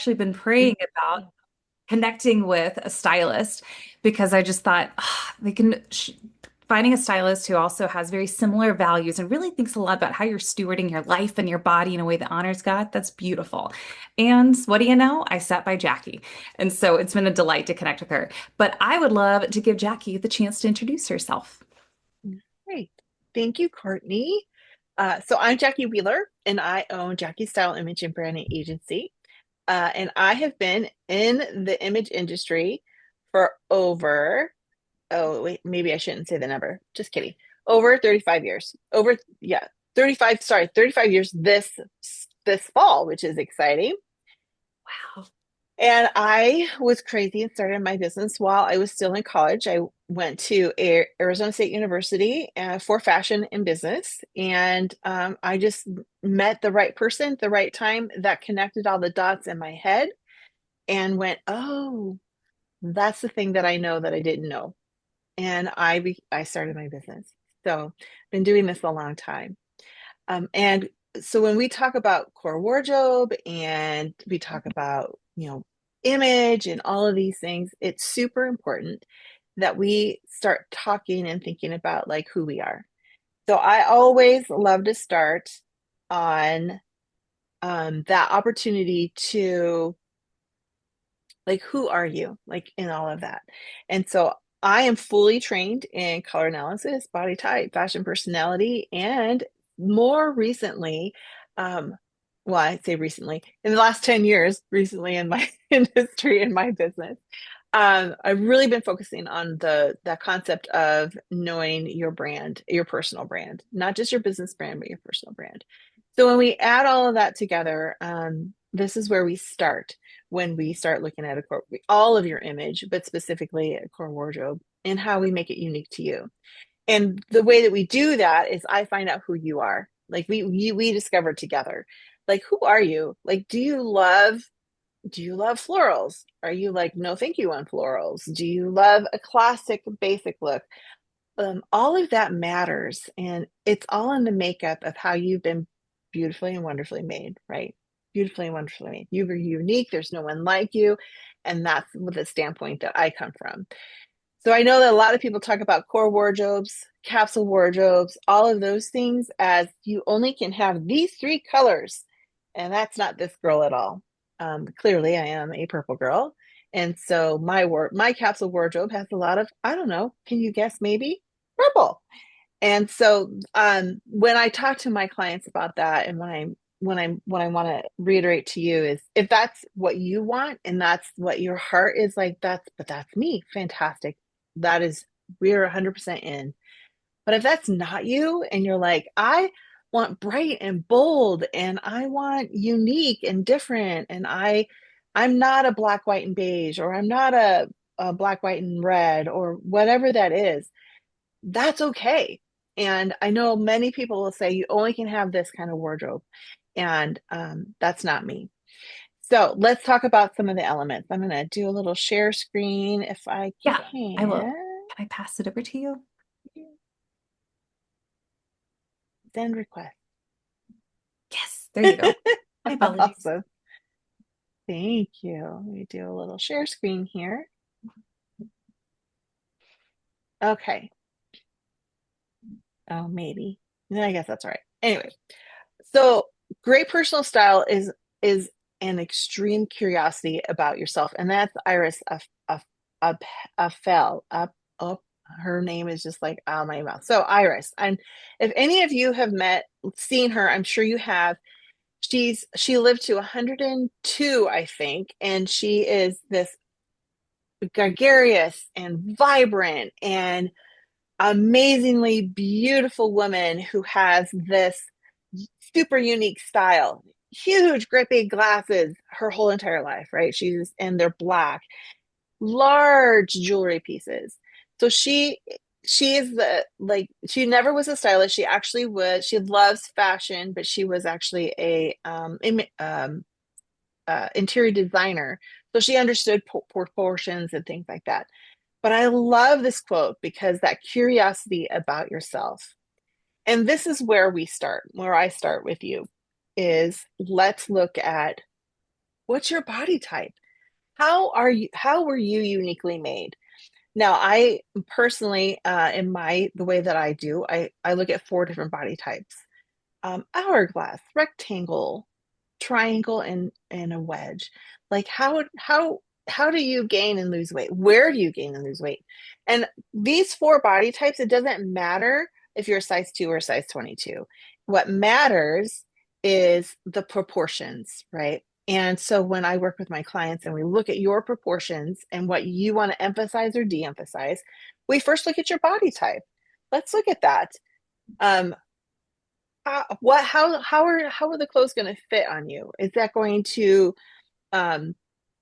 actually been praying about connecting with a stylist because I just thought they can finding a stylist who also has very similar values and really thinks a lot about how you're stewarding your life and your body in a way that honors God. That's beautiful. And what do you know? I sat by Jackie. And so it's been a delight to connect with her. But I would love to give Jackie the chance to introduce herself. Great. Thank you, Courtney. So I'm Jackie Wheeler, and I own Jackie Style Image and Branding Agency. And I have been in the image industry for over, oh, wait, maybe I shouldn't say the number. Just kidding. Over 35 years. Over, yeah, 35, sorry, 35 years this fall, which is exciting. Wow. And I was crazy and started my business while I was still in college. I went to Arizona State University for fashion and business. And I just met the right person at the right time that connected all the dots in my head and went, oh, that's the thing that I know that I didn't know. And I started my business. So I've been doing this a long time. And so when we talk about core wardrobe and we talk about, image and all of these things, it's super important that we start talking and thinking about like who we are. So I always love to start on that opportunity to like, who are you? Like in all of that. And so I am fully trained in color analysis, body type, fashion personality, and more recently, um, well, I say recently, in the last 10 years, recently in my industry and my business, I've really been focusing on that concept of knowing your brand, your personal brand, not just your business brand, but your personal brand. So when we add all of that together, this is where we start when we start looking at all of your image, but specifically a core wardrobe and how we make it unique to you. And the way that we do that is I find out who you are. Like we discover together. Like who are you? Like do you love florals? Are you like no thank you on florals? Do you love a classic basic look? All of that matters, and it's all in the makeup of how you've been beautifully and wonderfully made, right? Beautifully and wonderfully made. You are unique. There's no one like you, and that's with the standpoint that I come from. So I know that a lot of people talk about core wardrobes, capsule wardrobes, all of those things as you only can have these three colors, and that's not this girl at all. Clearly, I am a purple girl, and so my capsule wardrobe has a lot of I don't know. Can you guess? Maybe purple. And so when I talk to my clients about that, and when I want to reiterate to you is if that's what you want and that's what your heart is like, that's me. Fantastic. That is we're 100% in. But if that's not you and you're like, I want bright and bold and I want unique and different and I'm not a black, white, and beige, or I'm not a black, white, and red, or whatever that is, that's okay. And I know many people will say you only can have this kind of wardrobe, and that's not me. So let's talk about some of the elements. I'm going to do a little share screen if I Yeah, I will. can. Can I pass it over to you? Send request. Yes, there you go. My apologies. Awesome. Thank you. Let me do a little share screen here. Okay. Oh, maybe. No, I guess that's all right. Anyway, so great personal style is an extreme curiosity about yourself, and that's Iris a fell up. Her name is just like out of my mouth. So Iris, and if any of you have seen her, I'm sure you have. She lived to 102, I think, and she is this gregarious and vibrant and amazingly beautiful woman who has this super unique style. Huge, great big glasses her whole entire life, right? And they're black, large jewelry pieces. So she is the like she never was a stylist. She actually was she loves fashion, but she was actually a interior designer. So she understood proportions and things like that. But I love this quote because that curiosity about yourself. And this is where we start, where I start with you, is let's look at What's your body type? How were you uniquely made? Now, I personally, in the way that I do, I look at four different body types: hourglass, rectangle, triangle, and a wedge. Like how do you gain and lose weight? Where do you gain and lose weight? And these four body types, it doesn't matter if you're a size 2 or a size 22. What matters is the proportions, right? And so when I work with my clients and we look at your proportions and what you want to emphasize or de-emphasize, we first look at your body type. Let's look at that. Um, how are the clothes going to fit on you? Is that going to um,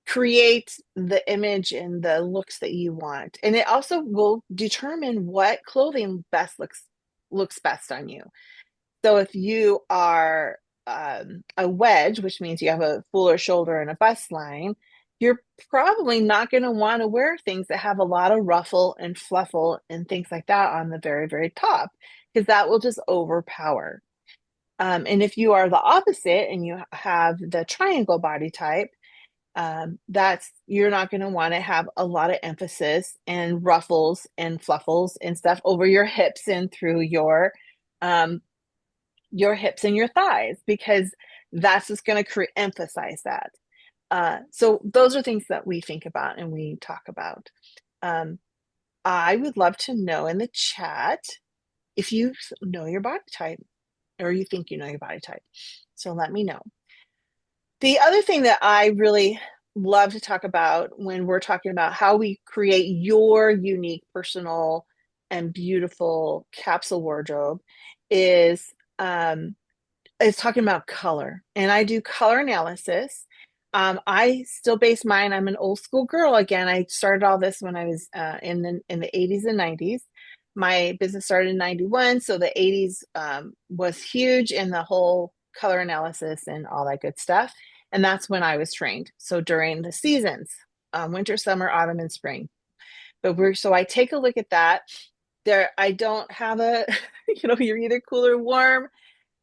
create the image and the looks that you want? And it also will determine what clothing best looks best on you. So if you are a wedge, which means you have a fuller shoulder and a bust line, you're probably not going to want to wear things that have a lot of ruffle and fluffle and things like that on the very, very top, because that will just overpower. And if you are the opposite and you have the triangle body type, that's you're not going to want to have a lot of emphasis and ruffles and fluffles and stuff over your hips and through um, your hips and your thighs, because that's just going to emphasize that. So those are things that we think about and we talk about. Um, I would love to know in the chat if you know your body type or you think you know your body type. So let me know. The other thing that I really love to talk about when we're talking about how we create your unique, personal, and beautiful capsule wardrobe is is talking about color. And I do color analysis. I still base mine. I'm an old school girl again. I started all this when I was in the 80s and 90s. My business started in 91, so the 80s was huge in the whole color analysis and all that good stuff. And that's when I was trained. So during the seasons, winter, summer, autumn, and spring. So I take a look at that. There, I don't have a, you're either cool or warm,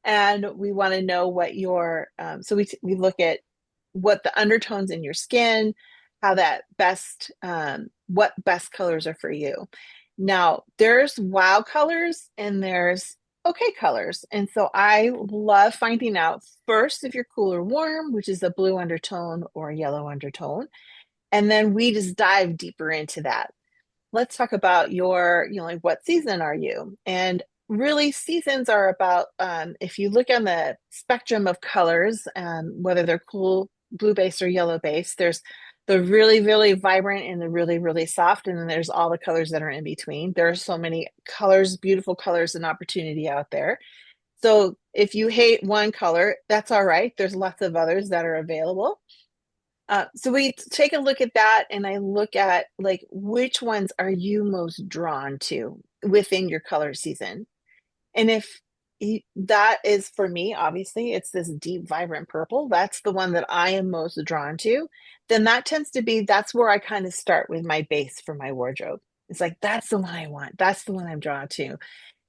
and we want to know what your so we look at what the undertones in your skin, how that best what best colors are for you. Now there's wow colors and there's okay colors, and so I love finding out first if you're cool or warm, which is a blue undertone or a yellow undertone, and then we just dive deeper into that. Let's talk about like what season are you? And really, seasons are about, if you look on the spectrum of colors, whether they're cool, blue base or yellow base, there's the really, really vibrant and the really, really soft. And then there's all the colors that are in between. There are so many colors, beautiful colors and opportunity out there. So if you hate one color, that's all right. There's lots of others that are available. So we take a look at that, and I look at like which ones are you most drawn to within your color season. And if that is for me, obviously, it's this deep, vibrant purple. That's the one that I am most drawn to. Then that tends to be that's where I kind of start with my base for my wardrobe. It's like that's the one I want. That's the one I'm drawn to.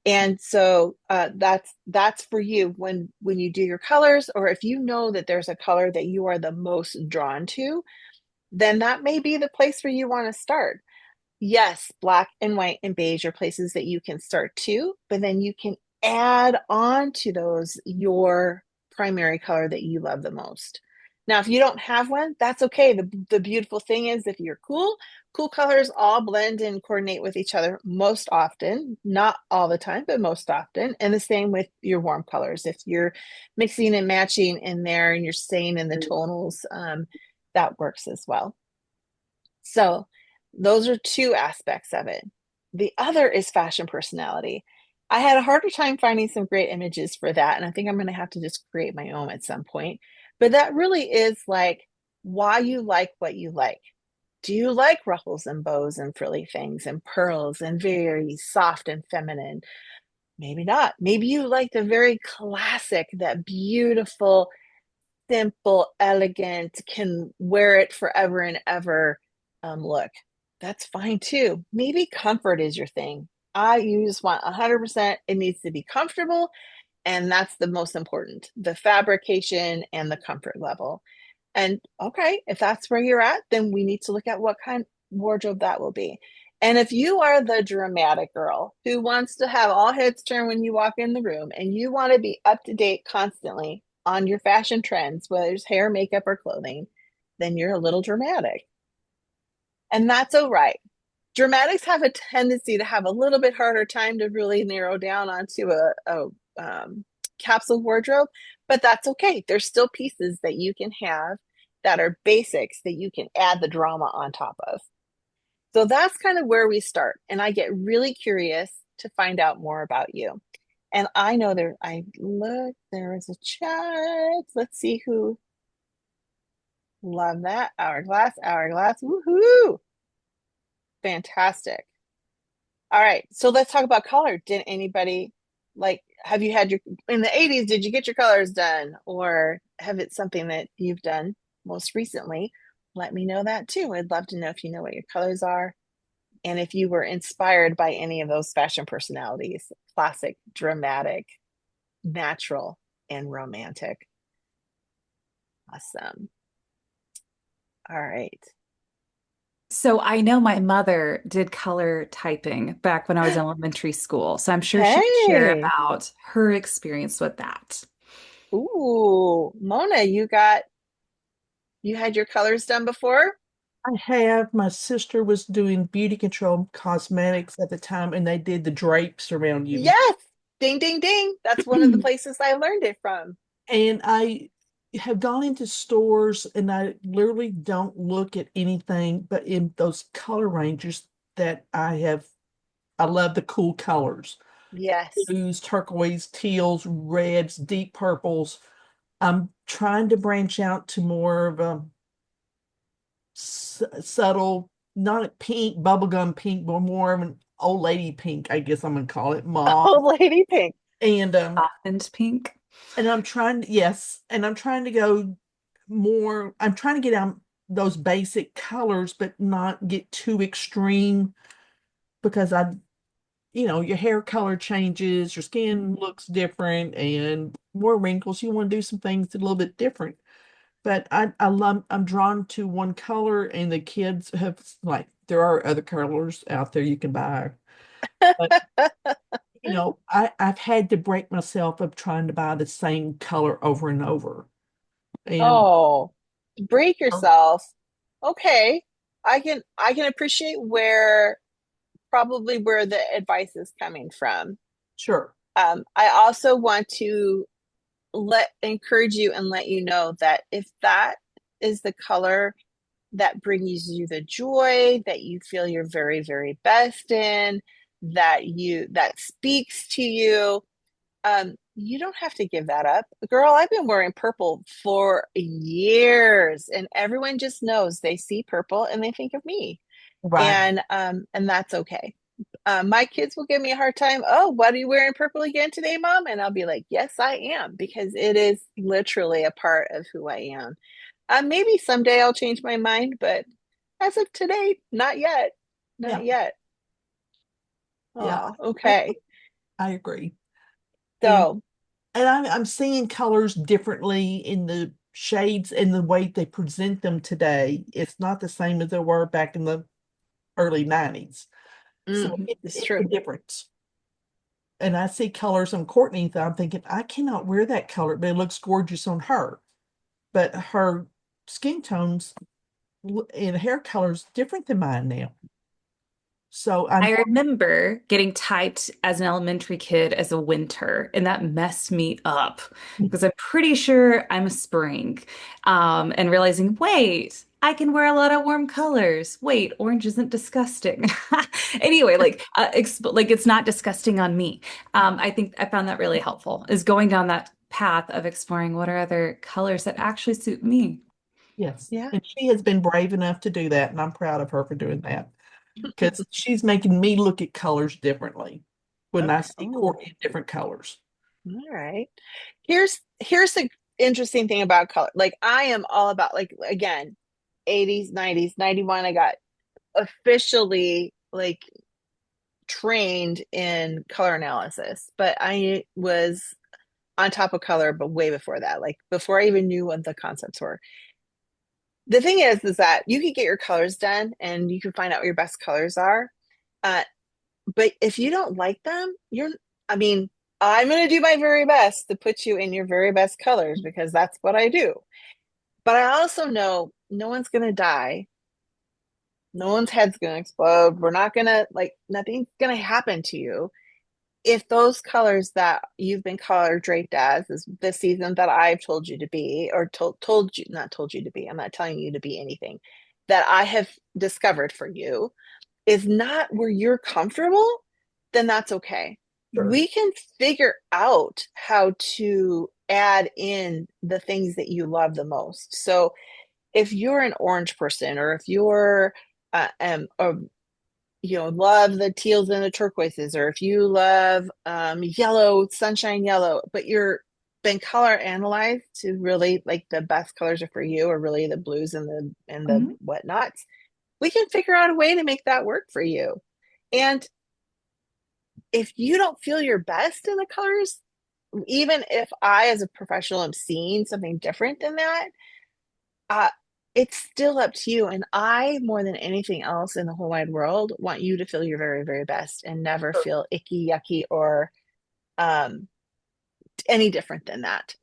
And so that's for you when you do your colors, or if you know that there's a color that you are the most drawn to, then that may be the place where you want to start. Yes, black and white and beige are places that you can start too, but then you can add on to those your primary color that you love the most. Now, if you don't have one, that's okay. The beautiful thing is if you're cool colors all blend and coordinate with each other most often, not all the time, but most often. And the same with your warm colors. If you're mixing and matching in there and you're staying in the tonals, that works as well. So those are two aspects of it. The other is fashion personality. I had a harder time finding some great images for that, and I think I'm going to have to just create my own at some point. But that really is like why you like what you like. Do you like ruffles and bows and frilly things and pearls and very soft and feminine? Maybe not. Maybe you like the very classic, that beautiful, simple, elegant, can wear it forever and ever look. That's fine too. Maybe comfort is your thing. You just want 100%. It needs to be comfortable, and that's the most important, the fabrication and the comfort level. And okay, if that's where you're at, then we need to look at what kind of wardrobe that will be. And if you are the dramatic girl who wants to have all heads turn when you walk in the room and you want to be up to date constantly on your fashion trends, whether it's hair, makeup, or clothing, then you're a little dramatic. And that's all right. Dramatics have a tendency to have a little bit harder time to really narrow down onto a capsule wardrobe, but that's okay. There's still pieces that you can have that are basics that you can add the drama on top of. So that's kind of where we start. And I get really curious to find out more about you. And I know I look, there is a chat. Let's see who love that. Hourglass, hourglass. Woohoo! Fantastic. All right, so let's talk about color. Did anybody like have you had your in the 80s, did you get your colors done or have it something that you've done most recently? Let me know that too. I'd love to know if you know what your colors are and if you were inspired by any of those fashion personalities, classic, dramatic, natural, and romantic. Awesome. All right. So I know my mother did color typing back when I was in elementary school. So I'm sure she could share Hey. about her experience with that. Ooh, Mona, you had your colors done before? I have. My sister was doing beauty control cosmetics at the time, and they did the drapes around you. Yes. Ding, ding, ding. That's one of the places I learned it from. And I have gone into stores and I literally don't look at anything but in those color ranges that I love the cool colors. Yes. Blues, turquoise, teals, reds, deep purples. I'm trying to branch out to more of a subtle, not pink, bubblegum pink, but more of an old lady pink, I guess I'm gonna call it mauve. Oh, Lady Pink. And Softened pink. I'm trying to, yes, and I'm trying to go more, I'm trying to get out those basic colors, but not get too extreme because your hair color changes, your skin looks different and more wrinkles. You want to do some things a little bit different. But I'm drawn to one color and the kids have like there are other colors out there you can buy. But I've had to break myself of trying to buy the same color over and over. And Oh, break yourself. Okay. I can appreciate where the advice is coming from. sure. I also want to let encourage you and let you know that if that is the color that brings you the joy that you feel you're very, very best in, that speaks to you, you don't have to give that up. Girl, I've been wearing purple for years, and everyone just knows they see purple and they think of me. Right. And that's okay. My kids will give me a hard time. Oh, what are you wearing purple again today, Mom? And I'll be like, yes, I am, because it is literally a part of who I am. Maybe someday I'll change my mind, but as of today, not yet. Not Yeah. yet. Yeah. Oh, I, okay. I agree. And So, I'm seeing colors differently in the shades and the way they present them today. It's not the same as they were back in the early 90s. So it's it's a true. difference. And I see colors on Courtney that I'm thinking, I cannot wear that color, but it looks gorgeous on her. But her skin tones and hair colors different than mine now. So I'm I remember getting typed as an elementary kid as a winter, and that messed me up because I'm pretty sure I'm a spring. And realizing, wait, I can wear a lot of warm colors. Wait, orange isn't disgusting. Anyway, like it's not disgusting on me. I think I found that really helpful, is going down that path of exploring what are other colors that actually suit me. yes. Yeah. And she has been brave enough to do that, and I'm proud of her for doing that because she's making me look at colors differently when I Okay. see Oh, Courtney in different colors. all right. Here's the interesting thing about color. Like I am all about like again, 80s, 90s, 91. I got officially like trained in color analysis, but I was on top of color, but way before that, like before I even knew what the concepts were. the thing is that you can get your colors done and you can find out what your best colors are. Uh, but if you don't like them, I mean, I'm going to do my very best to put you in your very best colors because that's what I do. But I also know no one's going to die. No one's head's going to explode. We're not going to, like, nothing's going to happen to you. If those colors that you've been color draped as is the season that I've told you to be, or told you, not told you to be, I'm not telling you to be anything that I have discovered for you is not where you're comfortable, then that's okay. Sure. We can figure out how to add in the things that you love the most. So if you're an orange person, or if you're or love the teals and the turquoises, or if you love yellow, sunshine yellow, but you're been color analyzed to really like the best colors are for you, or really the blues and the Mhm. whatnots, we can figure out a way to make that work for you. And if you don't feel your best in the colors, even if I, as a professional, am seeing something different than that, uh, it's still up to you. And I, more than anything else in the whole wide world, want you to feel your very, very best and never Sure. feel icky, yucky, or um, any different than that.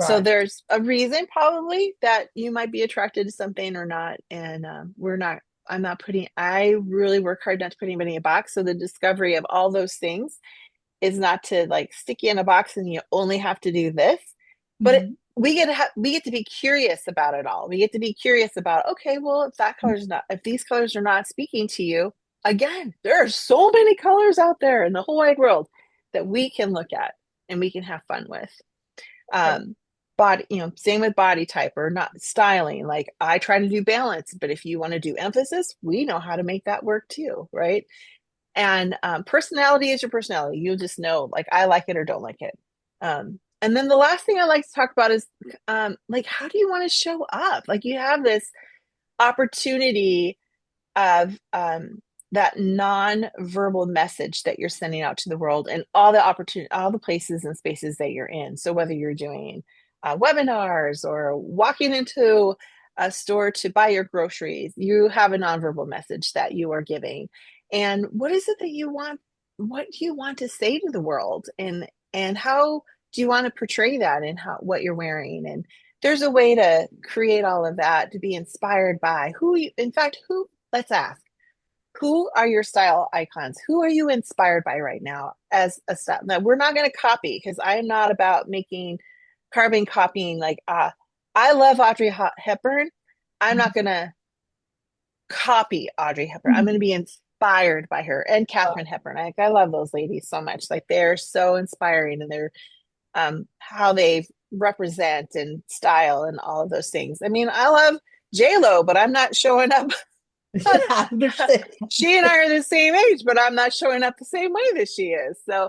So Right. there's a reason probably that you might be attracted to something or not. And I really work hard not to put anybody in a box. So the discovery of all those things is not to like stick you in a box and you only have to do this, but Mhm. we get to be curious about it all. We get to be curious about, okay, well, if these colors are not speaking to you, again, there are so many colors out there in the whole wide world that we can look at and we can have fun with. Okay. um Body, same with body type or not styling. Like I try to do balance, but if you want to do emphasis, we know how to make that work too, right? And personality is your personality. You'll just know, like, I like it or don't like it. And then the last thing I like to talk about is like, how do you want to show up? Like, you have this opportunity of that non-verbal message that you're sending out to the world, and all the places and spaces that you're in. So whether you're doing webinars or walking into a store to buy your groceries, you have a non-verbal message that you are giving. And what is it that you want? What do you want to say to the world? And how do you want to portray that in what you're wearing? And there's a way to create all of that to be inspired by in fact, let's ask, who are your style icons? Who are you inspired by right now as a style? Now, we're not going to copy because I am not about making carbon copying. Like, I love Audrey Hepburn. I'm not going to copy Audrey Hepburn. I'm going to Mhm. be inspired by her and Katharine Hepburn. I love those ladies so much. Like, they're so inspiring, and they're how they represent and style and all of those things. I mean, I love J Lo, but I'm not showing up. Yeah, I understand. She and I are the same age, but I'm not showing up the same way that she is. So,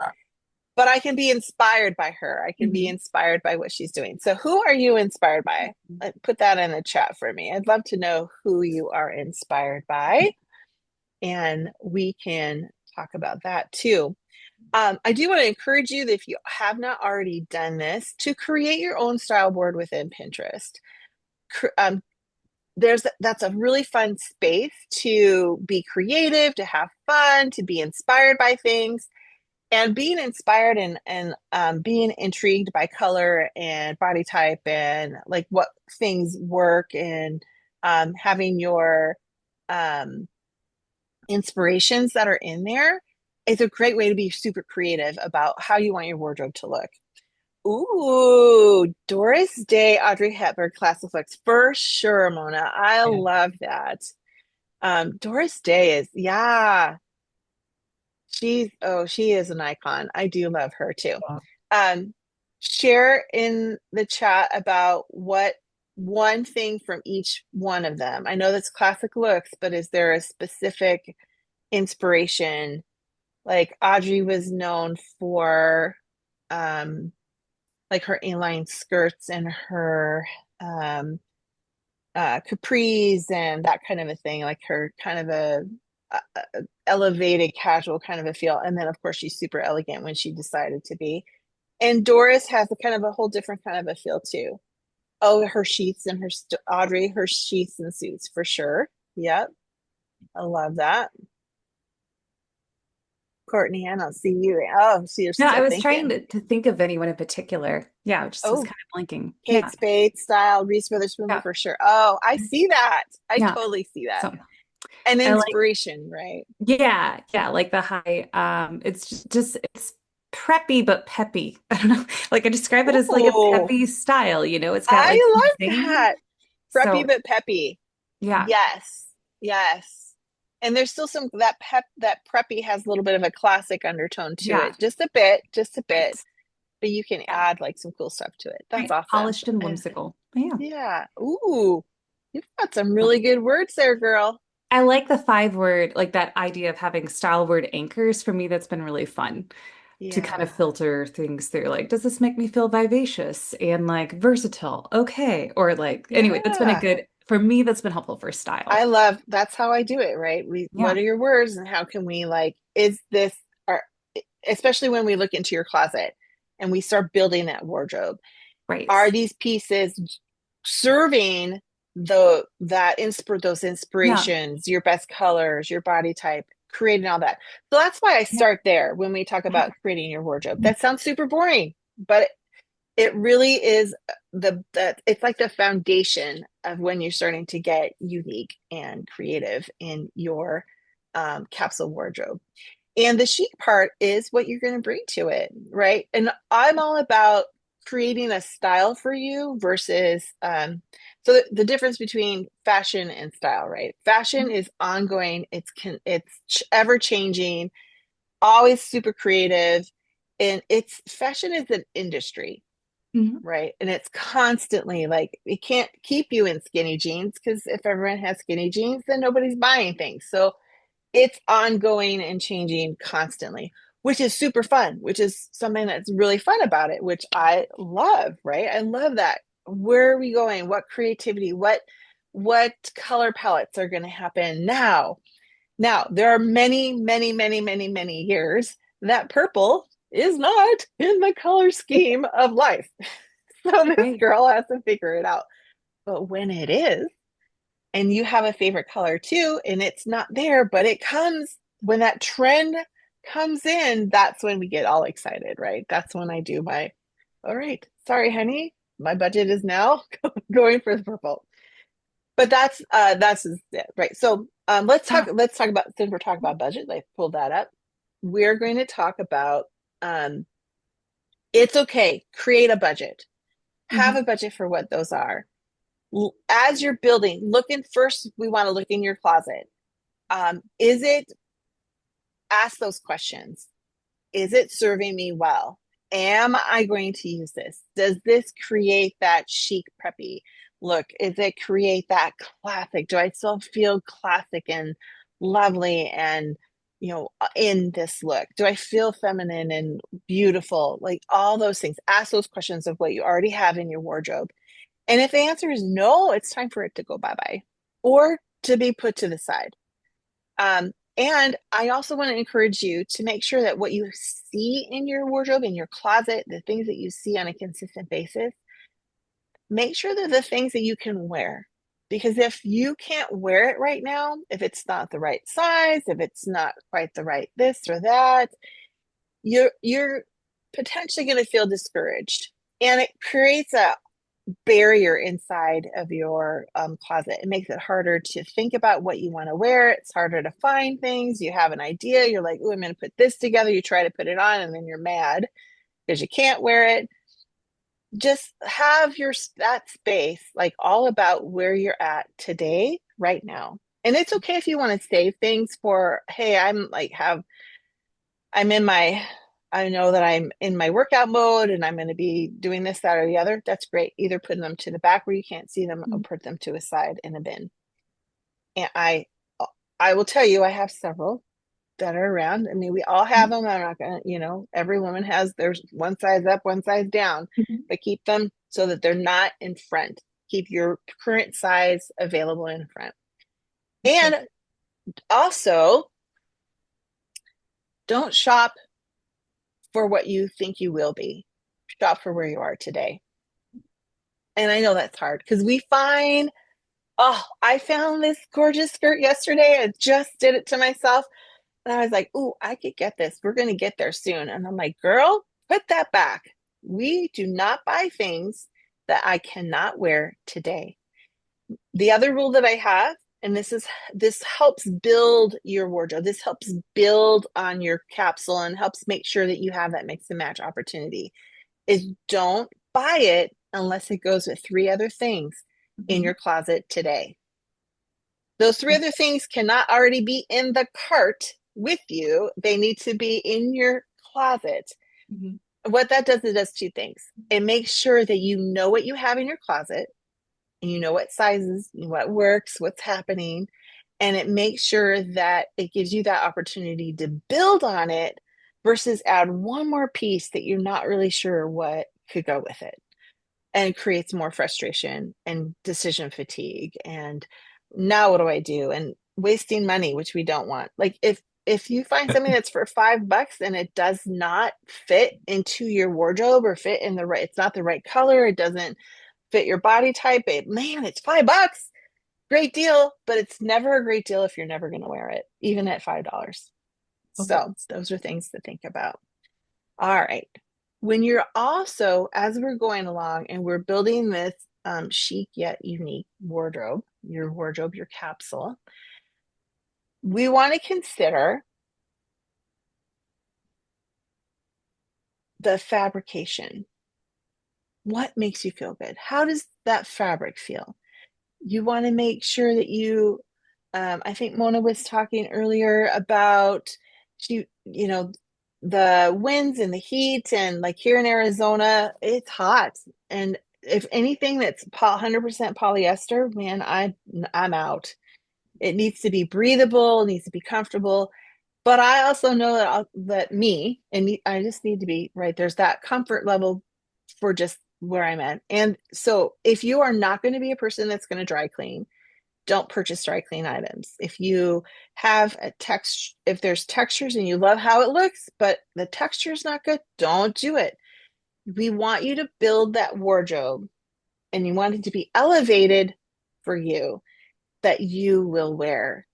but I can be inspired by her. I can be Mhm. inspired by what she's doing. So, who are you inspired by? Put that in the chat for me. I'd love to know who you are inspired by, and we can talk about that too. I do want to encourage you that if you have not already done this, to create your own style board within Pinterest. Um, that's a really fun space to be creative, to have fun, to be inspired by things, and being inspired and being intrigued by color and body type and like what things work, and having your um, inspirations that are in there is a great way to be super creative about how you want your wardrobe to look. Ooh, Doris Day, Audrey Hepburn, classic looks for sure, Mona. I Yeah. love that. Doris Day is, yeah, she is an icon. I do love her too. Um, Share in the chat about what one thing from each one of them. I know that's classic looks, but is there a specific inspiration? Like Audrey was known for um like her inline skirts and her um capris and that kind of a thing, like her kind of a elevated casual kind of a feel. And then of course she's super elegant when she decided to be. And Doris has a kind of a whole different kind of a feel too. Oh, her sheaths and Audrey, her sheaths and suits for sure. Yep. I love that. Courtney, I don't see you. Oh, so you're No, I still was trying thinking. to think of anyone in particular. Yeah, I just was Oh, kind of blanking. Kate Yeah, Spade style, Reese Witherspoon yeah, for sure. Oh, I see that. I yeah. totally see that. So An I like, inspiration, right? yeah, yeah, like the high. It's just it's preppy but peppy. I don't know. Like I describe it as like a Ooh, peppy style, It's got like I some love zing. that. Preppy So but peppy. yeah, Yes. Yes. And there's still some that preppy has a little bit of a classic undertone to yeah, it. Just a bit, right. but you can Yeah, add like some cool stuff to it. That's right. awesome. Polished and And whimsical. But yeah. yeah. Ooh, you've got some So really good words there, girl. I like the 5 word, like that idea of having style word anchors. For me, that's been really fun to kind of Yeah. filter things through. Like, does this make me feel vivacious and like versatile? Okay. Or like, anyway, that's been a Yeah. good, for me, that's been helpful for I style. love that's how I do it, right? What Yeah. are your words and how can we like is this or especially when we look into your closet and we start building that wardrobe. Right. Are these pieces serving those Yeah. inspirations, your best colors, your body type, creating all that? So that's why I Yeah. start there when we talk Yeah. about creating your wardrobe. That sounds super boring, but it really is the it's like the foundation of when you're starting to get unique and creative in your capsule wardrobe. And the chic part is what you're going to bring to it, right? And I'm all about creating a style for you versus so the difference between fashion and style, right? Fashion is ongoing, it's ever changing, always super creative, and it's fashion is an industry, Mhm. right? And it's constantly like it can't keep you in skinny jeans because if everyone has skinny jeans, then nobody's buying things. So it's ongoing and changing constantly, which is super fun, which is something that's really fun about it, which I love, right? I love that. Where are we going? What creativity? What color palettes are going to happen now? Now, there are many, many, many, many, many years that purple is not in the color scheme of life. So this Right. girl has to figure it out. But when it is, and you have a favorite color too, and it's not there, but it comes when that trend comes in, that's when we get all excited, right? That's when I do my, all right, sorry, honey, my budget is now going for the purple. But that's it, right? So Yeah. let's talk about since we're talking about budget, I pulled that up. We're going to talk about um it's okay, create a budget. Have Mhm. a budget for what those are. As you're building, look in first, we want to look in your closet. Is it ask those questions? Is it serving me well? Am I going to use this? Does this create that chic preppy look? Is it create that classic? Do I still feel classic and lovely and in this look? Do I feel feminine and beautiful? Like all those things. Ask those questions of what you already have in your wardrobe. And if the answer is no, it's time for it to go bye-bye or to be put to the side. And I also want to encourage you to make sure that what you see in your wardrobe, in your closet, the things that you see on a consistent basis, make sure they're the things that you can wear. Because if you can't wear it right now, if it's not the right size, if it's not quite the right this or that, you're potentially going to feel discouraged. And it creates a barrier inside of your closet. It makes it harder to think about what you want to wear. It's harder to find things. You have an idea. You're like, oh, I'm going to put this together. You try to put it on, and then you're mad because you can't wear it. Just have your that space like all about where you're at today, right now. And it's okay if you want to save things for, hey, I'm in my I know that I'm in my workout mode and I'm going to be doing this, that, or the other. That's great. Either put them to the back where you can't see them or Mhm. put them to a side in a bin. And I will tell you, I have several that are around. I mean, we all have them. I'm not going to, every woman has, there's one size up, one size down, Mhm. but keep them so that they're not in front. Keep your current size available in front. Okay. And also, don't shop for what you think you will be. Shop for where you are today. And I know that's hard because we find, oh, I found this gorgeous skirt yesterday. I just did it to myself. And I was like, ooh, I could get this. We're going to get there soon. And I'm like, girl, put that back. We do not buy things that I cannot wear today. The other rule that I have, and this helps build your wardrobe. This helps build on your capsule and helps make sure that you have that mix and match opportunity is don't buy it unless it goes with three other things in Mhm. your closet today. Those three other things cannot already be in the cart with you. They need to be in your closet. Mhm. What that does, it does two things. It makes sure that you know what you have in your closet and you know what sizes, what works, what's happening. And it makes sure that it gives you that opportunity to build on it versus add one more piece that you're not really sure what could go with it and creates more frustration and decision fatigue and now what do I do and wasting money which we don't want. Like if you find something that's for $5 and it does not fit into your wardrobe or fit in the right, it's not the right color, it doesn't fit your body type, man, it's $5, great deal, but it's never a great deal if you're never going to wear it even at $5. Okay. So those are things to think about. All right. When you're also, as we're going along and we're building this chic yet unique wardrobe, your capsule, we want to consider the fabrication. What makes you feel good? How does that fabric feel? You want to make sure that I think Mona was talking earlier about the winds and the heat and like here in Arizona, it's hot. And if anything that's 100% polyester, man, I'm out. It needs to be breathable, it needs to be comfortable. But I also know that me and me, I just need to be right. There's that comfort level for just where I'm at. And so if you are not going to be a person that's going to dry clean, don't purchase dry clean items. If you have a text, if there's textures and you love how it looks, but the texture is not good, don't do it. We want you to build that wardrobe and you want it to be elevated for you that you will wear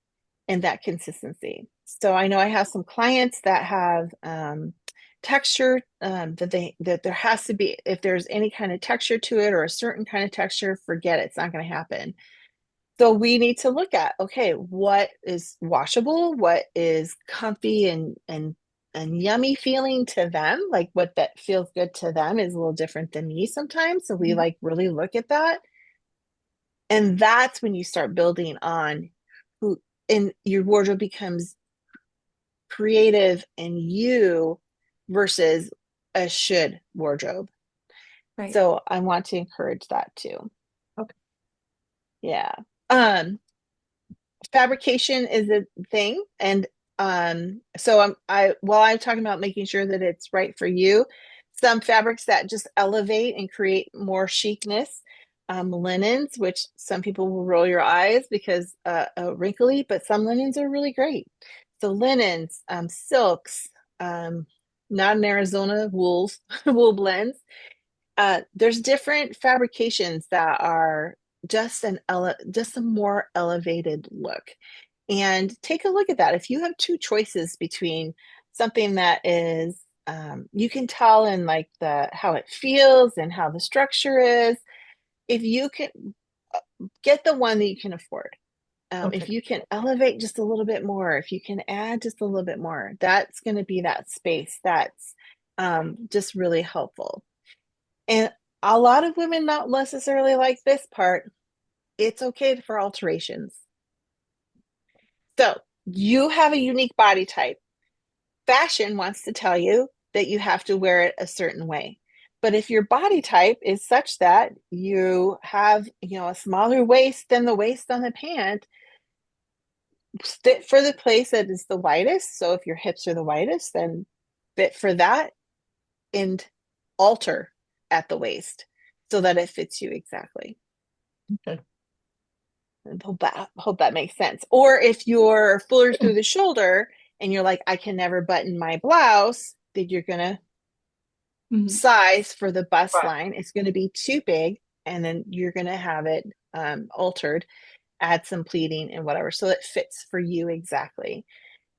in that consistency. So I know I have some clients that have texture that there has to be, if there's any kind of texture to it or a certain kind of texture, forget it. It's not going to happen. So we need to look at, okay, what is washable, what is comfy and yummy feeling to them, like what that feels good to them is a little different than me sometimes. So we Mhm. like really look at that. And that's when you start building on who and your wardrobe becomes creative and you versus a should wardrobe. Right. So I want to encourage that too. Okay. Yeah. Um, Fabrication is a thing and so while I'm talking about making sure that it's right for you, some fabrics that just elevate and create more chicness, linens, which some people will roll your eyes because wrinkly, but some linens are really great. So linens, silks, not in Arizona, wools, wool blends, there's different fabrications that are just a more elevated look. And take a look at that. If you have two choices between something that is, you can tell in like the how it feels and how the structure is. If you can get the one that you can afford, Okay. if you can elevate just a little bit more, if you can add just a little bit more, that's going to be that space that's just really helpful. And a lot of women not necessarily like this part. It's okay for alterations. So you have a unique body type. Fashion wants to tell you that you have to wear it a certain way. But if your body type is such that you have, a smaller waist than the waist on the pant, fit for the place that is the widest. So if your hips are the widest, then fit for that and alter at the waist so that it fits you exactly. Okay. Hope that makes sense. Or if you're fuller through the shoulder and you're like, I can never button my blouse, then you're gonna Mhm. size for the bust line. It's gonna be too big and then you're going to have it altered, add some pleating and whatever, so it fits for you exactly.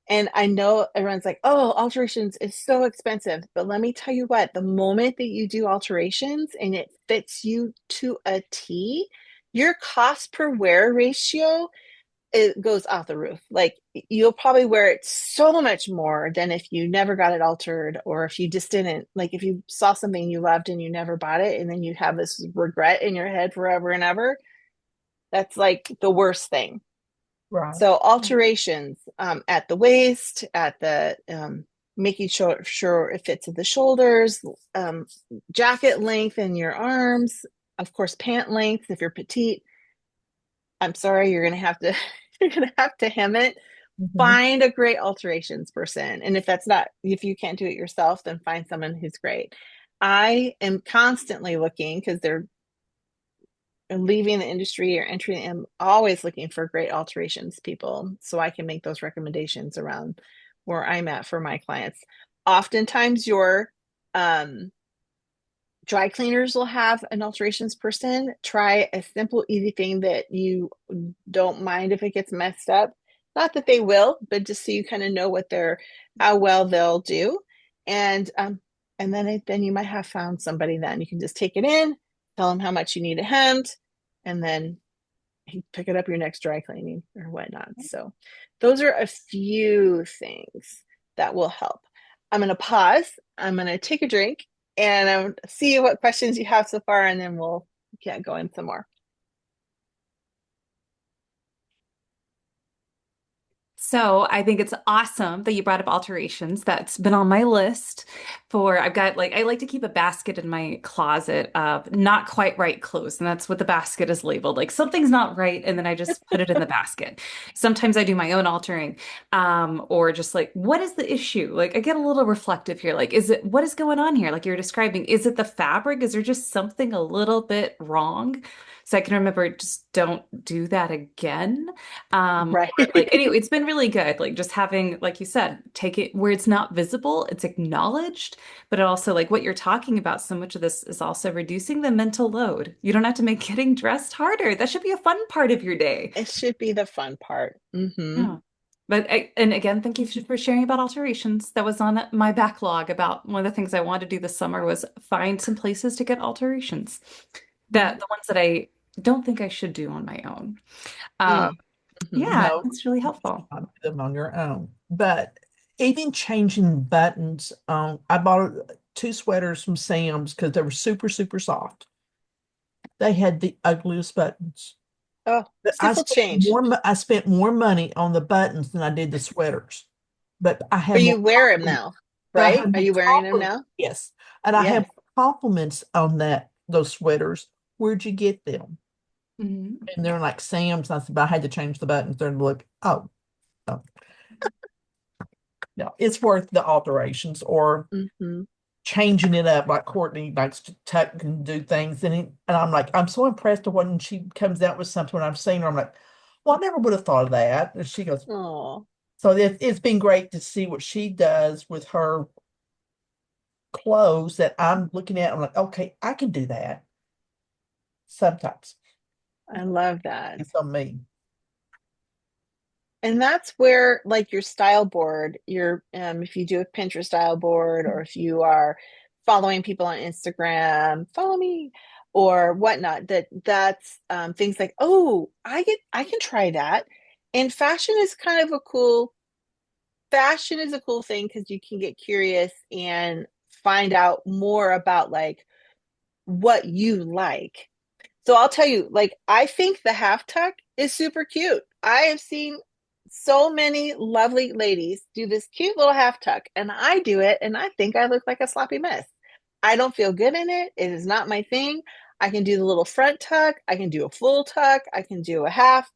And I know everyone's like, oh, alterations is so expensive. But let me tell you what, the moment that you do alterations and it fits you to a T, your cost per wear ratio, it goes off the roof. Like you'll probably wear it so much more than if you never got it altered, or if you just didn't, like if you saw something you loved and you never bought it and then you have this regret in your head forever and ever. That's like the worst thing. Right. So alterations at the waist, at the making sure it fits at the shoulders, jacket length in your arms, of course, pant length if you're petite. I'm sorry, you're gonna have to you're gonna have to hem it. Mhm. Find a great alterations person, and if you can't do it yourself, then find someone who's great. I am constantly looking because they're leaving the industry or entering. I'm always looking for great alterations people so I can make those recommendations around where I'm at for my clients. Oftentimes your um, dry cleaners will have an alterations person. Try a simple, easy thing that you don't mind if it gets messed up. Not that they will, but just so you kind of know how well they'll do. And then you might have found somebody. Then you can just take it in, tell them how much you need it hemmed, and then pick it up your next dry cleaning or whatnot. So those are a few things that will help. I'm going to pause. I'm going to take a drink and see what questions you have so far, and then we'll get going some more. So I think it's awesome that you brought up alterations. That's been on my list I've got like, I like to keep a basket in my closet of not quite right clothes. And that's what the basket is labeled. Like something's not right. And then I just put it in the basket. Sometimes I do my own altering, or just like, what is the issue? Like I get a little reflective here. Like, what is going on here? Like you're describing, is it the fabric? Is there just something a little bit wrong? So I can remember, just don't do that again. Right. Or like anyway, it's been really good. Like just having, like you said, take it where it's not visible, it's acknowledged, but it also like what you're talking about, so much of this is also reducing the mental load. You don't have to make getting dressed harder. That should be a fun part of your day. It should be the fun part. Yeah. And again, thank you for sharing about alterations. That was on my backlog about one of the things I wanted to do this summer was find some places to get alterations. That the ones that I don't think I should do on my own. Um, Mm-hmm. yeah, No, it's really you helpful. cannot do them on your own. But even changing buttons, I bought two sweaters from Sam's because they were super, super soft. They had the ugliest buttons. Oh, But simple change. I spent more money on the buttons than I did the sweaters. But I But had more you wear them compliments. now, But I right? had Are more you wearing them compliments. now? Yes. And I had Yes. compliments on those sweaters. Where'd you get them? Mhm. And they're like Sam's. I said, but I had to change the buttons. They're like, oh, oh, no, it's worth the alterations or Mm-hmm. changing it up. Like Courtney likes to tuck and do things. And I'm like, I'm so impressed with when she comes out with something when I've seen her. I'm like, well, I never would have thought of that. And she goes, Oh, so it's been great to see what she does with her clothes that I'm looking at. I'm like, okay, I can do that sometimes. I love that. It's on me. And that's where like your style board, your if you do a Pinterest style board, or if you are following people on Instagram, follow me or whatnot, that's things like, oh, I can try that. And fashion is a cool thing because you can get curious and find out more about like what you like. So I'll tell you, like, I think the half tuck is super cute. I have seen so many lovely ladies do this cute little half tuck, and I do it, and I think I look like a sloppy mess. I don't feel good in it. It is not my thing. I can do the little front tuck. I can do a full tuck. I can do a half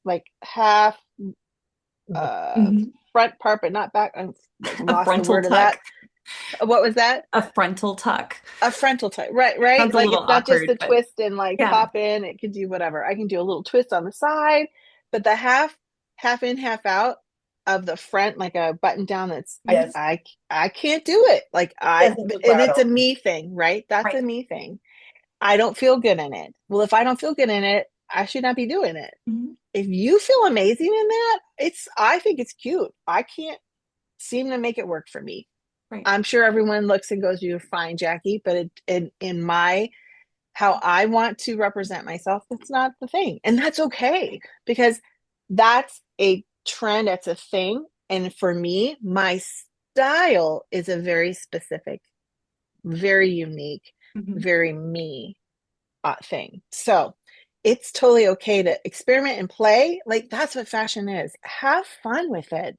uh Mhm. front part, but not back. I like A lost the frontal word of that. tuck. What was that? A frontal tuck. A frontal tuck, right. Sounds a Like little it's not just awkward, a but twist and like yeah. pop in. It can do whatever. I can do a little twist on the side, but the half in, half out of the front, like a button down. That's Yes, I can't do it. Like it doesn't look and right it's a on me. me thing, right? That's Right. a me thing. I don't feel good in it. Well, if I don't feel good in it, I should not be doing it. Mhm. If you feel amazing in that, I think it's cute. I can't seem to make it work for me. Right. I'm sure everyone looks and goes, "You're fine, Jackie," but in my how I want to represent myself, that's not the thing. And that's okay because that's a trend, that's a thing. And for me, my style is a very specific, very unique, Mhm. very me thing. So it's totally okay to experiment and play. Like that's what fashion is. Have fun with it.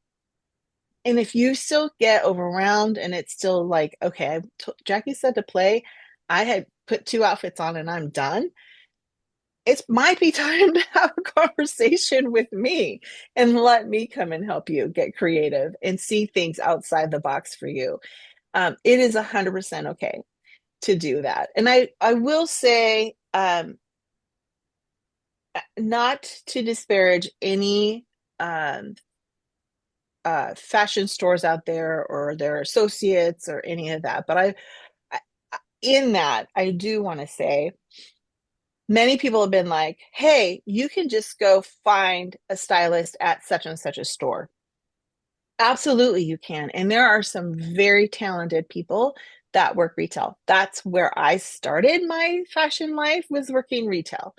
And if you still get overwhelmed and it's still like, okay, Jackie said to play, I had put two outfits on and I'm done. It might be time to have a conversation with me and let me come and help you get creative and see things outside the box for you. It is 100% okay to do that. And I will say, not to disparage any um, fashion stores out there or their associates or any of that, but I in that, I do want to say many people have been like, hey, you can just go find a stylist at such and such a store. Absolutely, you can. And there are some very talented people that work retail. That's where I started my fashion life was working retail,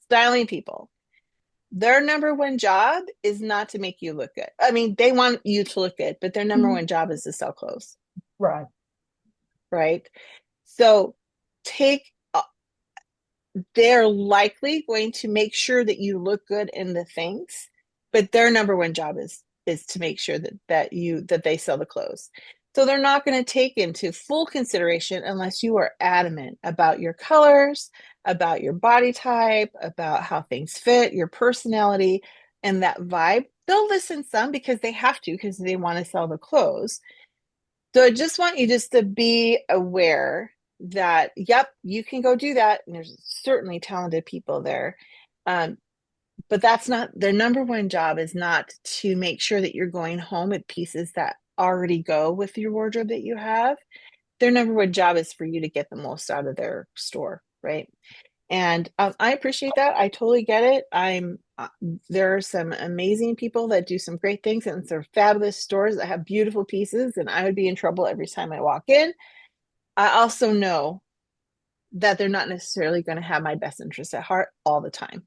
styling people. Their number one job is not to make you look good. I mean, they want you to look good, but their number Mhm. one job is to sell clothes, Right. right? So take they're likely going to make sure that you look good in the things, but their number one job is to make sure that they sell the clothes. So they're not going to take into full consideration unless you are adamant about your colors, about your body type, about how things fit, your personality, and that vibe. They'll listen some because they have to because they want to sell the clothes. So I just want you just to be aware that, yep, you can go do that. And there's certainly talented people there. Um, but that's not their number one job is not to make sure that you're going home with pieces that already go with your wardrobe that you have. Their number one job is for you to get the most out of their store, right? And I appreciate that. I totally get it. There are some amazing people that do some great things, and some fabulous stores that have beautiful pieces. And I would be in trouble every time I walk in. I also know that they're not necessarily going to have my best interests at heart all the time.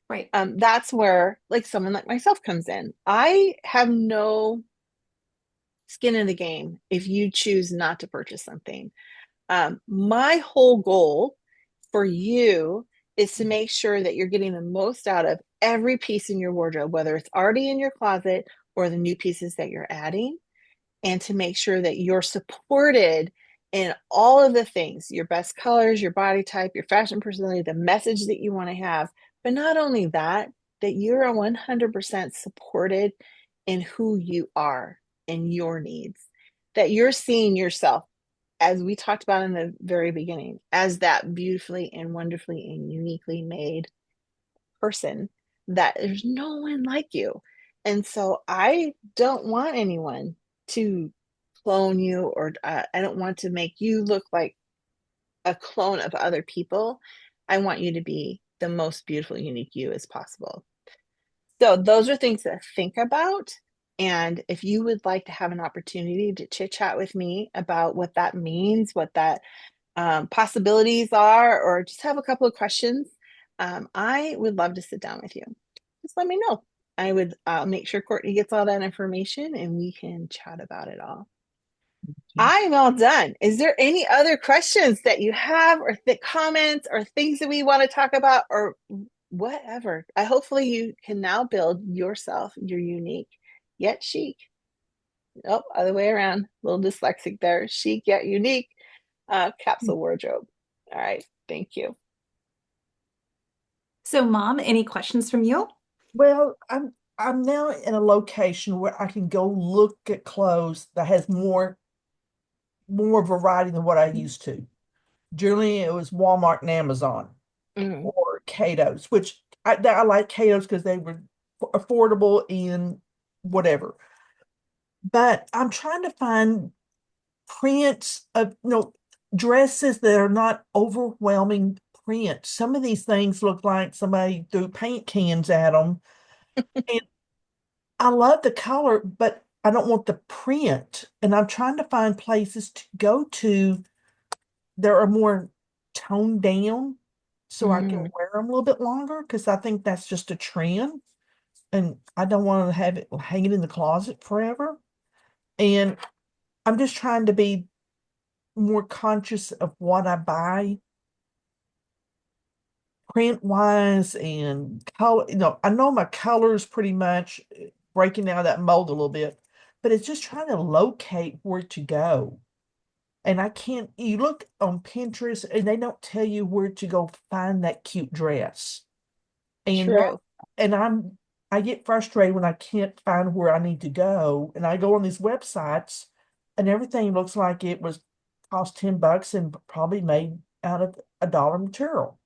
Right. That's where, like someone like myself comes in. I have no skin in the game if you choose not to purchase something. My whole goal for you is to make sure that you're getting the most out of every piece in your wardrobe, whether it's already in your closet or the new pieces that you're adding, and to make sure that you're supported in all of the things your best colors, your body type, your fashion personality, the message that you want to have. But not only that, that you're 100% supported in who you are and your needs, that you're seeing yourself as we talked about in the very beginning, as that beautifully and wonderfully and uniquely made person, that there's no one like you. And so I don't want anyone to clone you, or I don't want to make you look like a clone of other people. I want you to be the most beautiful, unique you as possible. So those are things to think about. And if you would like to have an opportunity to chit chat with me about what that means, what that possibilities are, or just have a couple of questions, I would love to sit down with you. Just let me know. I would make sure Courtney gets all that information and we can chat about it all. I'm all done. Is there any other questions that you have, or comments, or things that we want to talk about, or whatever? I hopefully you can now build yourself your unique yet chic. Nope, other way around. A little dyslexic there. Chic yet unique capsule wardrobe. All right. Thank you. So, Mom, any questions from you? Well, I'm now in a location where I can go look at clothes that has more variety than what I used to. Generally, it was Walmart and Amazon Mm. or Cato's, which I like Cato's because they were affordable in whatever. But I'm trying to find prints of dresses that are not overwhelming print. Some of these things look like somebody threw paint cans at them. And I love the color, but I don't want the print. And I'm trying to find places to go to that are more toned down so I can Mm, wear them a little bit longer because I think that's just a trend. And I don't want to have it hanging in the closet forever. And I'm just trying to be more conscious of what I buy print wise and color. I know my colors pretty much breaking out of that mold a little bit, but it's just trying to locate where to go. And I can't, you look on Pinterest and they don't tell you where to go find that cute dress. And that, true. and I get frustrated when I can't find where I need to go. And I go on these websites and everything looks like it was cost $10 and probably made out of a dollar material.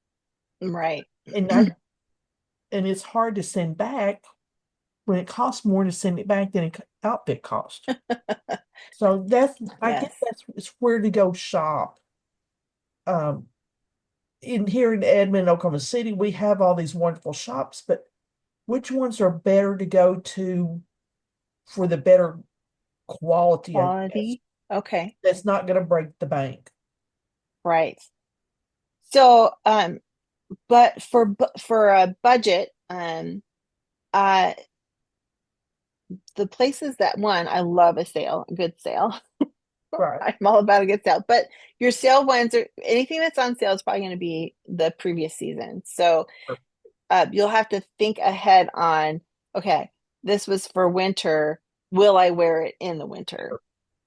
Right. And I and it's hard to send back when it costs more to send it back than an outfit cost. So I guess Yes. that's it's where to go shop. Um, in here in Edmond, Oklahoma City, we have all these wonderful shops, but which ones are better to go to for the better quality, I guess, Quality. Okay. that's not going to break the bank? Right. So, but for a budget, uh, the places that one, I love a sale, a good sale. Right. I'm all about a good sale, but your sale ones are anything that's on sale is probably going to be the previous season. So, you'll have to think ahead on, okay, this was for winter. Will I wear it in the winter?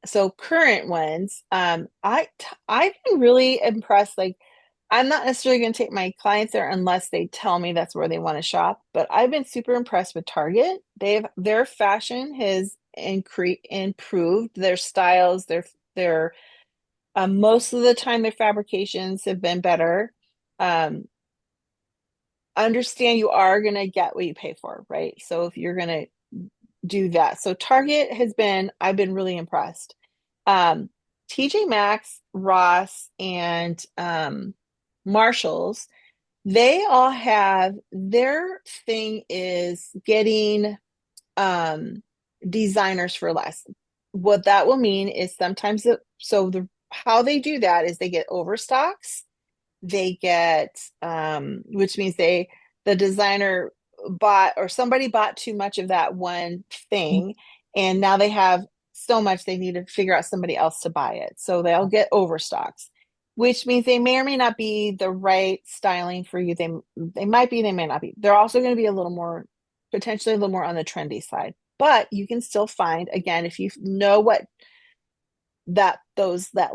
So current ones, I've been really impressed. Like, I'm not necessarily going to take my clients there unless they tell me that's where they want to shop. But I've been super impressed with Target. Their fashion has improved their styles. Their most of the time their fabrications have been better. Um, Understand you are going to get what you pay for, right? So if you're going to do that, so Target has been I've been really impressed. um, TJ Maxx, Ross, and Marshalls, they all have their thing is getting um, designers for less. What that will mean is sometimes how they do that is they get overstocks. They get which means the designer bought or somebody bought too much of that one thing and now they have so much they need to figure out somebody else to buy it, so they'll get overstocks, which means they may or may not be the right styling for you. They might be, they may not be. They're also going to be a little more, potentially a little more on the trendy side, but you can still find, again, if you know what that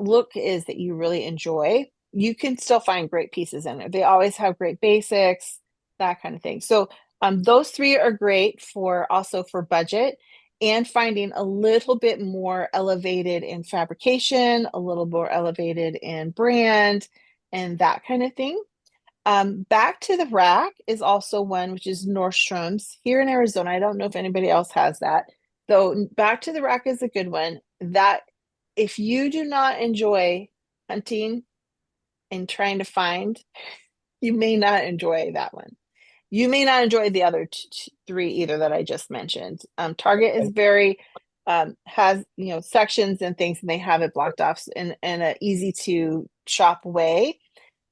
look is that you really enjoy, you can still find great pieces in there. They always have great basics, that kind of thing. So those three are great for also for budget and finding a little bit more elevated in fabrication, a little more elevated in brand, and that kind of thing. Back to the Rack is also one, which is Nordstrom's here in Arizona. I don't know if anybody else has that. Though Back to the Rack is a good one. That if you do not enjoy hunting and trying to find, you may not enjoy that one. You may not enjoy the other three either that I just mentioned. Target is very has sections and things, and they have it blocked off in a easy to shop way.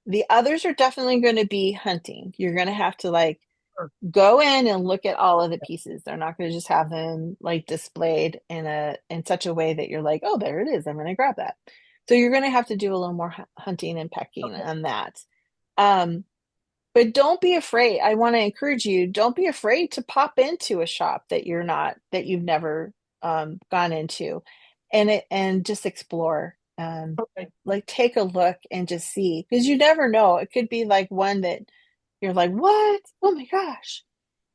The others are definitely going to be hunting. You're going to have to like go in and look at all of the pieces. They're not going to just have them like displayed in such a way that you're like, oh, there it is. I'm going to grab that. So you're going to have to do a little more hunting and pecking Okay. on that. Um, but don't be afraid. I want to encourage you, don't be afraid to pop into a shop that you've never gone into and just explore. Okay. Like take a look and just see because you never know. It could be like one that you're like, what? Oh my gosh.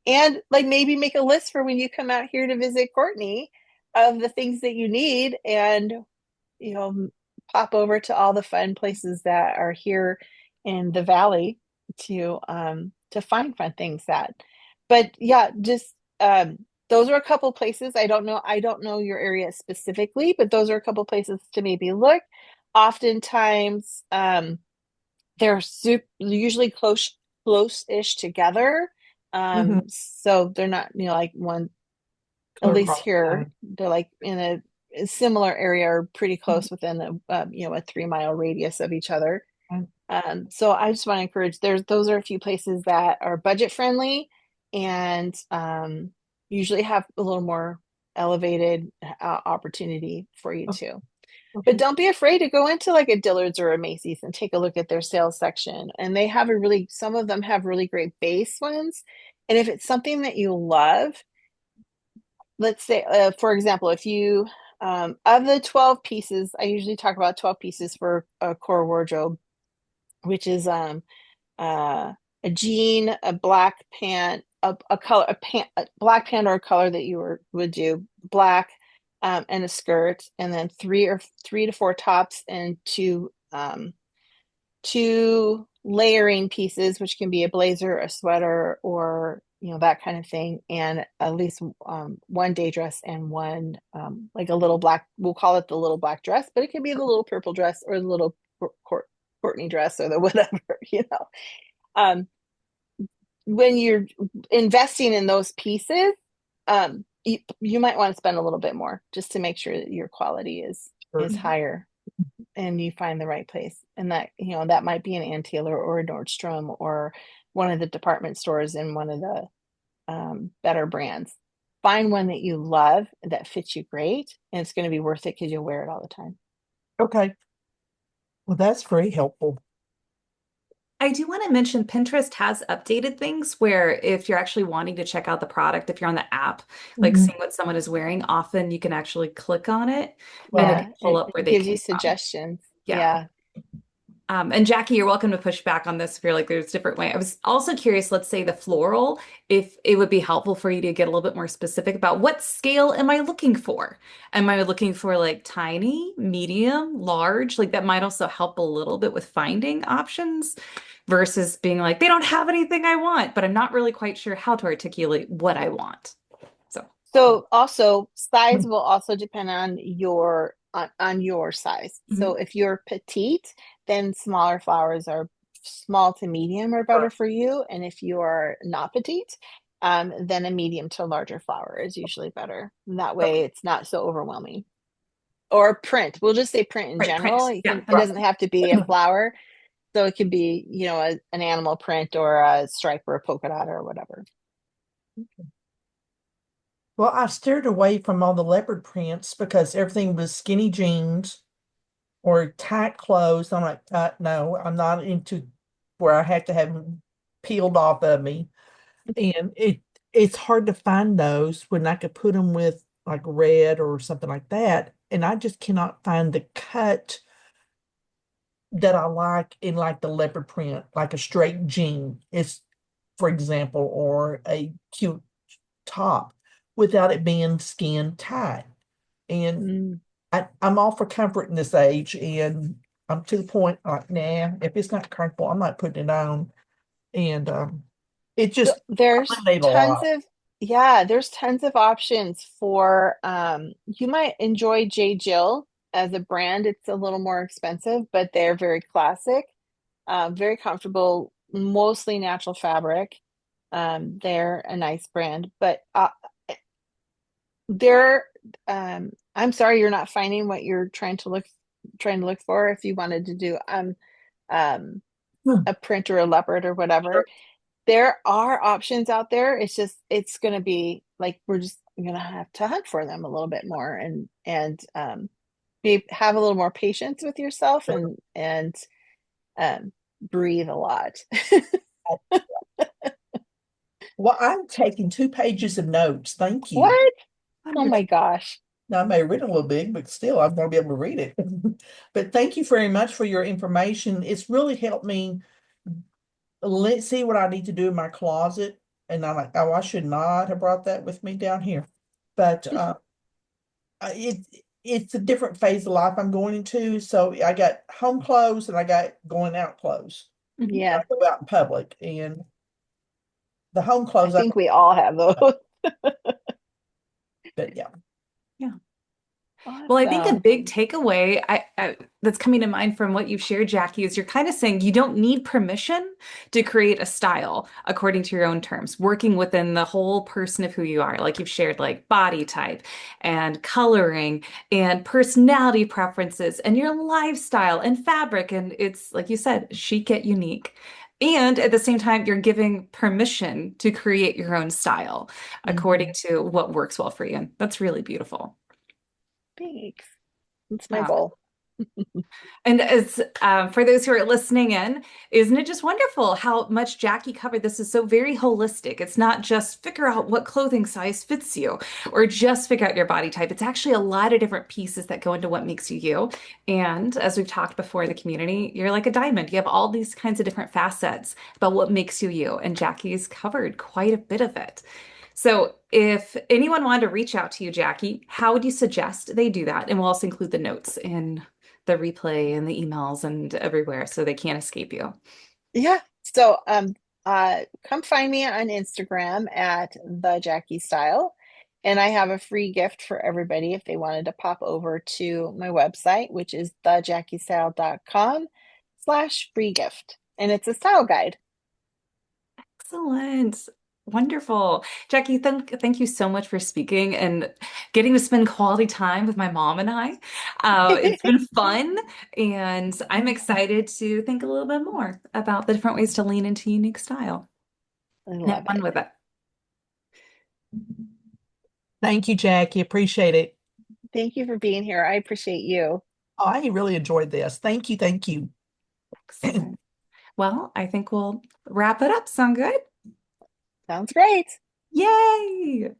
And like maybe make a list for when you come out here to visit Courtney of the things that you need and you know, pop over to all the fun places that are here in the valley to find fun things that. But yeah, just those are a couple places. I don't know your area specifically, but those are a couple places to maybe look. Oftentimes, they're usually close-ish together. Mm-hmm. So they're not, like one, at Clear least across the here, line. they're like in a similar area or pretty Mhm. close within a 3-mile radius of each other. And- So I just want to encourage those are a few places that are budget friendly and usually have a little more elevated opportunity for you oh, too. But okay. don't be afraid to go into like a Dillard's or a Macy's and take a look at their sales section. And they have some of them have really great base ones. And if it's something that you love, let's say, for example, if you, of the 12 pieces, I usually talk about 12 pieces for a core wardrobe, which is uh, a jean, a black pant, a black pant or a color that you would do, black, and a skirt, and then three to four tops and two layering pieces, which can be a blazer, a sweater, or that kind of thing, and at least one day dress and one like a little black. We'll call it the little black dress, but it can be the little purple dress or the little Courtney dress or the whatever. Um, when you're investing in those pieces, you might want to spend a little bit more just to make sure that your quality is Sure. higher and you find the right place. And that might be an Ann Taylor or a Nordstrom or one of the department stores in one of the better brands. Find one that you love that fits you great, and it's going to be worth it because you'll wear it all the time. Okay. Well, that's very helpful. I do want to mention Pinterest has updated things where if you're actually wanting to check out the product, if you're on the app, like Mhm. seeing what someone is wearing, often you can actually click on it and it Right. can pull It up where they gives you came from. suggestions. Yeah. Yeah. And Jackie, you're welcome to push back on this if you're like, there's a different way. I was also curious, let's say the floral, if it would be helpful for you to get a little bit more specific about what scale am I looking for? Am I looking for like tiny, medium, large? Like that might also help a little bit with finding options versus being like, they don't have anything I want, but I'm not really quite sure how to articulate what I want. So, So also size will also depend on your size. mhm. So if you're petite, then smaller flowers are small to medium are better Sure. for you. And if you are not petite, then a medium to larger flower is usually better. And that way Okay. it's not so overwhelming. Or print. We'll just say print in Right, general. print. Yeah, It that's doesn't have to be a flower. So it could be, an animal print or a stripe or a polka dot or whatever. Well, I steered away from all the leopard prints because everything was skinny jeans or tight clothes. I'm like, no, I'm not into where I have to have them peeled off of me. And it's hard to find those when I could put them with like red or something like that. And I just cannot find the cut that I like in like the leopard print, like a straight jean is, for example, or a cute top without it being skin tight. And Mm. I'm all for comfort in this age, and I'm to the point like, nah, if it's not comfortable, I'm not putting it on. And it So just there's eliminated a tons lot. of yeah, there's tons of options for you might enjoy J. Jill as a brand. It's a little more expensive, but they're very classic, very comfortable, mostly natural fabric. They're a nice brand, but they're I'm sorry you're not finding what you're trying to look for if you wanted to do um Hmm. a print or a leopard or whatever. There are options out there. It's going to be like we're just going to have to hunt for them a little bit more and have a little more patience with yourself and um, breathe a lot. Well, I'm taking 2 pages of notes. Thank you. What? Oh wonderful. my gosh. Now, I may read a little bit, but still, I'm going to be able to read it. But thank you very much for your information. It's really helped me. Let's see what I need to do in my closet. And I'm like, oh, I should not have brought that with me down here. But it it's a different phase of life I'm going into. So I got home clothes and I got going out clothes. Mhm. I Yeah, go out in public, and the home I clothes I think we all have those. but yeah. Yeah. Well, I think a Awesome. big takeaway that's coming to mind from what you've shared, Jackie, is you're kind of saying you don't need permission to create a style according to your own terms, working within the whole person of who you are. Like you've shared, like body type and coloring and personality preferences and your lifestyle and fabric. And it's like you said, chic yet unique. And at the same time, you're giving permission to create your own style according Hmm. to what works well for you. That's really beautiful. Thanks. That's my Yeah. goal. And as for those who are listening in, isn't it just wonderful how much Jackie covered? This is so very holistic. It's not just figure out what clothing size fits you or just figure out your body type. It's actually a lot of different pieces that go into what makes you you. And as we've talked before in the community, you're like a diamond. You have all these kinds of different facets about what makes you you. And Jackie's covered quite a bit of it. So, if anyone wanted to reach out to you, Jackie, how would you suggest they do that? And we'll also include the notes in the replay and the emails and everywhere so they can't escape you. Yeah. So come find me on Instagram at the Jackie Style. And I have a free gift for everybody if they wanted to pop over to my website, which is thejackiestyle.com/free gift. And it's a style guide. Excellent. Wonderful. Jackie, thank you so much for speaking and getting to spend quality time with my mom and I. It's been fun, and I'm excited to think a little bit more about the different ways to lean into unique style I and have love fun it. with it. Thank you, Jackie. Appreciate it. Thank you for being here. I appreciate you. Oh, I really enjoyed this. Thank you. Thank you. Excellent. Well, I think we'll wrap it up. Sound good? Sounds great. Yay!